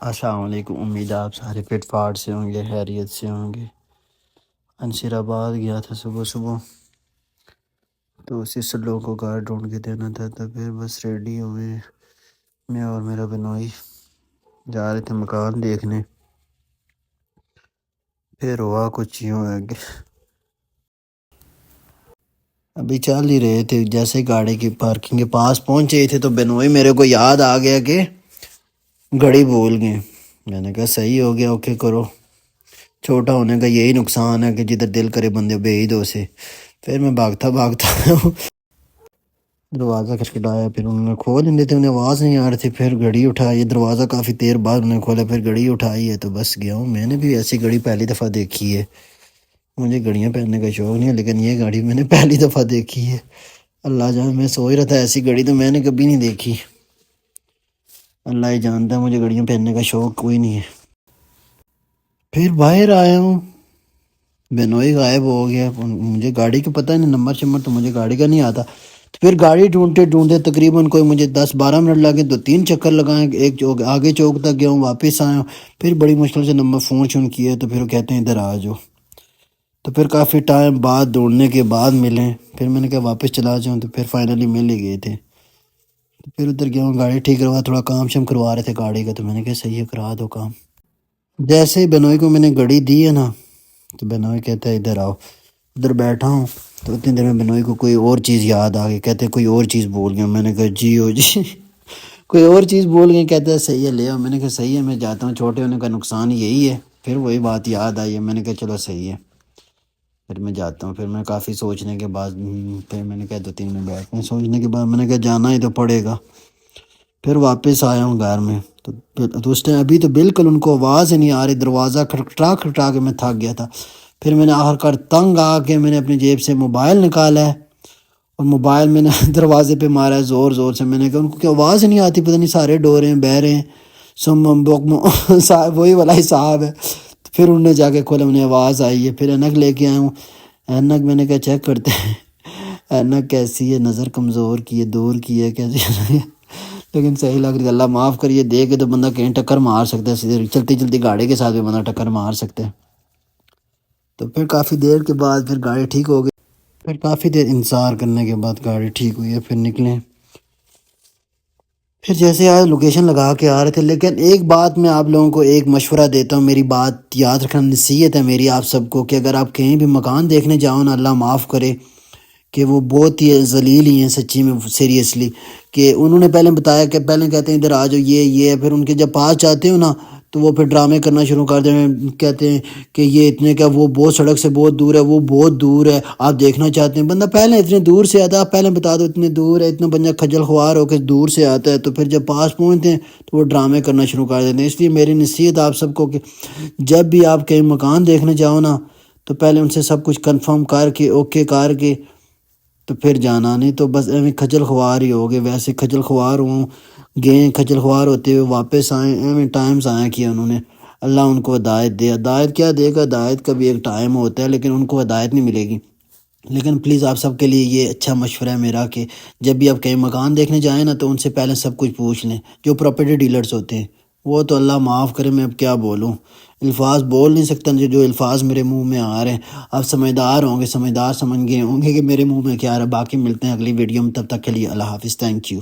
السلام علیکم، امید ہے آپ سارے فٹ فاٹ سے ہوں گے، خیریت سے ہوں گے۔ انصر آباد گیا تھا صبح صبح، تو سسٹر لوگوں کو گھر ڈھونڈ کے دینا تھا، تو پھر بس ریڈی ہوئے، میں اور میرا بنوئی جا رہے تھے مکان دیکھنے۔ پھر ہوا کچھ یوں ہے کہ ابھی چل ہی رہے تھے، جیسے گاڑی کی پارکنگ کے پاس پہنچے تھے تو بنوئی میرے کو یاد آ گیا کہ گھڑی بھول گئے۔ میں نے کہا صحیح ہو گیا، اوکے کرو، چھوٹا ہونے کا یہی نقصان ہے کہ جدھر دل کرے بندے بے ہی دو سے۔ پھر میں بھاگتا دروازہ کھٹکھٹایا، پھر انہوں نے کھول نہیں دیتے، انہیں آواز نہیں آ رہی تھی۔ پھر گھڑی اٹھائی، دروازہ کافی دیر بعد انہوں نے کھولا، پھر گھڑی اٹھائی ہے تو بس گیا ہوں۔ میں نے بھی ایسی گھڑی پہلی دفعہ دیکھی ہے، مجھے گھڑیاں پہننے کا شوق نہیں ہے، لیکن یہ گھڑی میں نے پہلی دفعہ دیکھی ہے۔ اللہ جانے، میں سوچ رہا تھا ایسی گھڑی تو میں نے کبھی نہیں دیکھی۔ اللہ ہی جانتا ہے، مجھے گھڑیاں پہننے کا شوق کوئی نہیں ہے۔ پھر باہر آیا ہوں، بینوئی غائب ہو گیا، مجھے گاڑی کا پتہ نہیں، نمبر شمبر تو مجھے گاڑی کا نہیں آتا۔ تو پھر گاڑی ڈھونڈتے ڈھونڈتے تقریباً کوئی مجھے 10-12 منٹ لگے، 2-3 چکر لگائیں، ایک چوک آگے چوک تک گیا ہوں، واپس آیا ہوں۔ پھر بڑی مشکل سے نمبر فون شون کیا تو پھر وہ کہتے ہیں ادھر آ جاؤ۔ تو پھر کافی ٹائم بعد ڈھونڈنے کے بعد ملیں، پھر میں نے کہا واپس چلا جاؤں، تو پھر فائنلی مل ہی گئے تھے۔ تو پھر ادھر گیا ہوں، گاڑی ٹھیک کروا، تھوڑا کام شام کروا رہے تھے گاڑی کا، تو میں نے کہا صحیح ہے کرا دو کام۔ جیسے ہی بنوئی کو میں نے گھڑی دی ہے نا، تو بنوئی کہتا ہے ادھر آؤ۔ ادھر بیٹھا ہوں تو اتنی دیر میں بنوئی کو کوئی اور چیز یاد آ گئی، کہتے کوئی اور چیز بول گیا۔ میں نے کہا جی ہو جی کوئی اور چیز بول گئے، کہتا ہے صحیح ہے لے آؤ۔ میں نے کہا صحیح ہے، میں جاتا ہوں، چھوٹے ہونے کا نقصان یہی ہے۔ پھر وہی بات یاد آئی ہے، میں نے کہا چلو صحیح ہے، پھر میں جاتا ہوں۔ پھر میں کافی سوچنے کے بعد پھر میں نے کہا 2-3 منٹ بیٹھتے ہیں، سوچنے کے بعد میں نے کہا جانا ہی تو پڑے گا۔ پھر واپس آیا ہوں گھر میں، تو اس ٹائم ابھی تو بالکل ان کو آواز ہی نہیں آ رہی، دروازہ کھٹکھٹا کھٹکھٹا کے میں تھک گیا تھا۔ پھر میں نے آخر کار تنگ آ کے میں نے اپنی جیب سے موبائل نکالا ہے، اور موبائل میں نے دروازے پہ مارا ہے زور زور سے۔ میں نے کہا ان کو کیا آواز ہی نہیں آتی، پتہ نہیں سارے ڈو رہے ہیں، بہ رہے ہیں، سم بکم صاحب وہی والا حساب ہے۔ تو پھر انہوں نے جا کے کھولا، انہیں آواز آئی ہے، پھر اینک لے کے آیا ہوں۔ اینک میں نے کہا چیک کرتے ہیں اینک کیسی ہے، نظر کمزور کی ہے، دور کی ہے، کیسی ہے لیکن صحیح لگ رہی ہے۔ اللہ معاف کریے، دے کے تو بندہ کہیں ٹکر مار سکتا ہے، سیدھے چلتی چلتی گاڑی کے ساتھ بھی بندہ ٹکر مار سکتا ہے۔ تو پھر کافی دیر کے بعد پھر گاڑی ٹھیک ہو گئی، پھر کافی دیر انتظار کرنے کے بعد گاڑی ٹھیک ہوئی ہے، پھر نکلیں۔ پھر جیسے آج لوکیشن لگا کے آ رہے تھے، لیکن ایک بات میں آپ لوگوں کو ایک مشورہ دیتا ہوں، میری بات یاد رکھنا، نصیحت ہے میری آپ سب کو، کہ اگر آپ کہیں بھی مکان دیکھنے جاؤ نا، اللہ معاف کرے کہ وہ بہت ہی ذلیل ہی ہیں سچی میں، سیریسلی، کہ انہوں نے پہلے بتایا کہ پہلے کہتے ہیں ادھر آ جاؤ، یہ ہے، پھر ان کے جب پاس جاتے ہو نا تو وہ پھر ڈرامے کرنا شروع کر دیں، کہتے ہیں کہ یہ اتنے کا، وہ بہت سڑک سے بہت دور ہے، وہ بہت دور ہے، آپ دیکھنا چاہتے ہیں، بندہ پہلے اتنے دور سے آتا ہے، آپ پہلے بتا دو اتنے دور ہے، اتنا بندہ کھجل خوار ہو کے دور سے آتا ہے، تو پھر جب پاس پہنچتے ہیں تو وہ ڈرامے کرنا شروع کر دیتے ہیں۔ اس لیے میری نصیحت آپ سب کو کہ جب بھی آپ کہیں مکان دیکھنے جاؤ نا، تو پہلے ان سے سب کچھ کنفرم کر کے، اوکے کر کے، تو پھر جانا، نہیں تو بس ایویں کھجل خوار ہی ہوگے۔ ویسے کھجل خوار ہوں گئے، کھجل خوار ہوتے ہوئے واپس آئیں، ایویں ٹائم ضائع کیا انہوں نے۔ اللہ ان کو ہدایت دے، ہدایت کیا دے گا، ہدایت کا بھی ایک ٹائم ہوتا ہے، لیکن ان کو ہدایت نہیں ملے گی۔ لیکن پلیز آپ سب کے لیے یہ اچھا مشورہ ہے میرا کہ جب بھی آپ کہیں مکان دیکھنے جائیں نا، تو ان سے پہلے سب کچھ پوچھ لیں، جو پراپرٹی ڈیلرز ہوتے ہیں۔ وہ تو اللہ معاف کرے، میں اب کیا بولوں، الفاظ بول نہیں سکتا، جو الفاظ میرے منہ میں آ رہے ہیں۔ آپ سمجھدار ہوں گے، سمجھ گئے ہوں گے کہ میرے منہ میں کیا آ رہا ہے۔ باقی ملتے ہیں اگلی ویڈیو میں، تب تک کے لیے اللہ حافظ، تھینک یو۔